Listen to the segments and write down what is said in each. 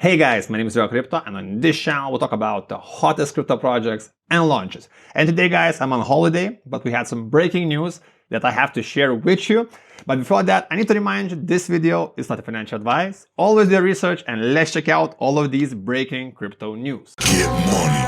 Hey guys, my name is Crypto, and on this channel we'll talk about the hottest crypto projects and launches. And today guys, I'm on holiday, but we had some breaking news that I have to share with you. But before that, I need to remind you, this video is not a financial advice. Always do your research and let's check out all of these breaking crypto news. Get money.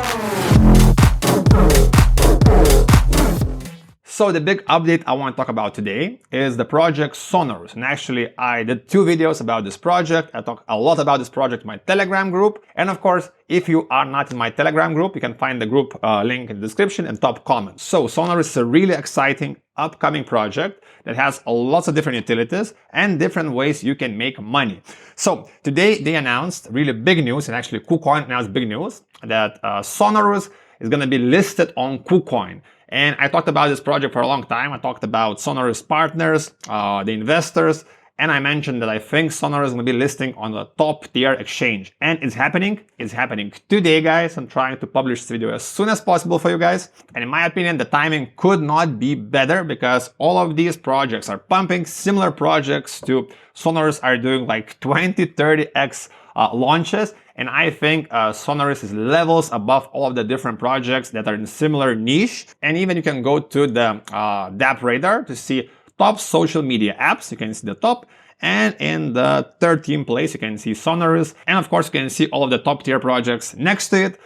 So the big update I want to talk about today is the project Sonorus. And actually, I did 2 videos about this project. I talked a lot about this project in my Telegram group. And of course, if you are not in my Telegram group, you can find the group link in the description and top comments. So Sonorus is a really exciting upcoming project that has lots of different utilities and different ways you can make money. So today they announced really big news, and actually KuCoin announced big news that Sonorus is going to be listed on KuCoin. And I talked about this project for a long time. I talked about Sonorus partners, the investors, and I mentioned that I think Sonorus is going to be listing on the top tier exchange. And it's happening. It's happening today, guys. I'm trying to publish this video as soon as possible for you guys. And in my opinion, the timing could not be better because all of these projects are pumping. Similar projects to Sonorus are doing like 20, 30x launches. And I think Sonorus is levels above all of the different projects that are in similar niche. And even you can go to the DApp radar to see top social media apps. You can see the top. And in the 13th place, you can see Sonorus. And of course, you can see all of the top tier projects next to it,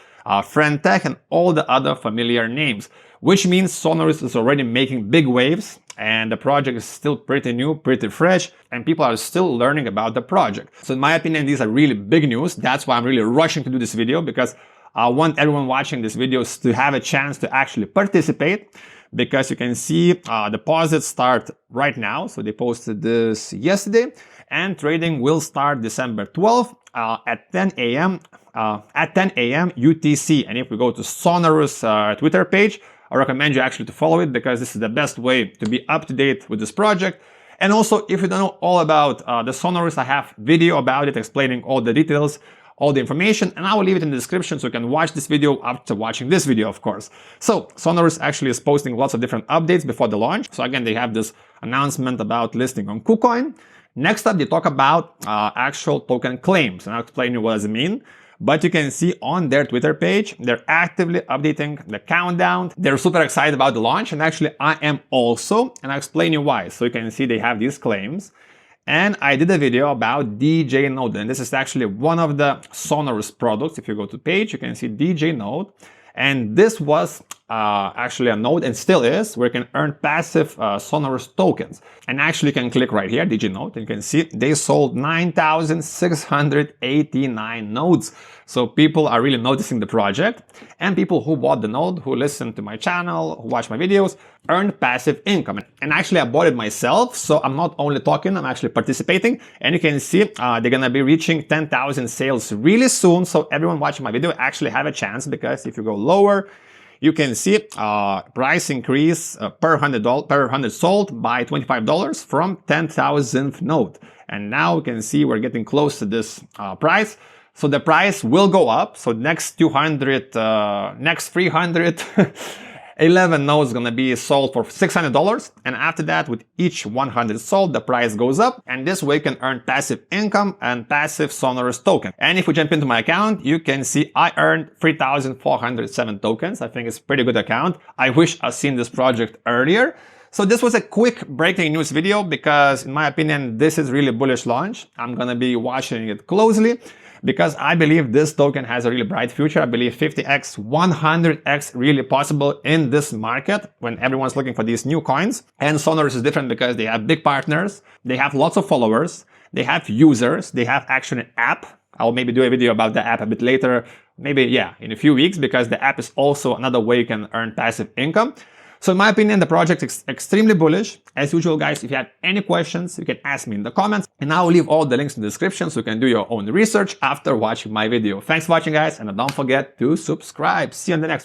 Friend Tech, and all the other familiar names, which means Sonorus is already making big waves. And the project is still pretty new, pretty fresh, and people are still learning about the project. So in my opinion, these are really big news. That's why I'm really rushing to do this video, because I want everyone watching this video to have a chance to actually participate, because you can see deposits start right now. So they posted this yesterday, and trading will start December 12th at 10 a.m. UTC. And if we go to Sonorus Twitter page, I recommend you actually to follow it, because this is the best way to be up to date with this project. And also, if you don't know all about the Sonorus, I have video about it explaining all the details, all the information, and I will leave it in the description so you can watch this video after watching this video, of course. So Sonorus actually is posting lots of different updates before the launch. So again, they have this announcement about listing on KuCoin. Next up, they talk about actual token claims, and I'll explain you what does it mean. But you can see on their Twitter page, they're actively updating the countdown. They're super excited about the launch, and actually I am also, and I'll explain you why. So you can see they have these claims. And I did a video about DJ Node, and this is actually one of the Sonorus products. If you go to page, you can see DJ Node. And this was actually a node, and still is, where you can earn passive Sonorus tokens. And actually you can click right here, DJ Node, and you can see they sold 9,689 nodes. So people are really noticing the project, and people who bought the node, who listen to my channel, who watch my videos, earn passive income. And actually I bought it myself, so I'm not only talking, I'm actually participating. And you can see they're gonna be reaching 10,000 sales really soon. So everyone watching my video actually have a chance, because if you go lower, you can see price increase per $100 sold by $25 from 10,000th node. And now you can see we're getting close to this price. So the price will go up. So next 311 nodes going to be sold for $600. And after that, with each 100 sold, the price goes up. And this way you can earn passive income and passive Sonorus token. And if we jump into my account, you can see I earned 3,407 tokens. I think it's a pretty good account. I wish I'd seen this project earlier. So this was a quick breaking news video, because in my opinion, this is really bullish launch. I'm going to be watching it closely, because I believe this token has a really bright future. I believe 50x, 100x really possible in this market when everyone's looking for these new coins. And Sonorus is different because they have big partners, they have lots of followers, they have users, they have actually an app. I'll maybe do a video about the app a bit later, maybe, yeah, in a few weeks, because the app is also another way you can earn passive income. So in my opinion, the project is extremely bullish. As usual, guys, if you have any questions, you can ask me in the comments, and I will leave all the links in the description so you can do your own research after watching my video. Thanks for watching, guys, and don't forget to subscribe. See you in the next one.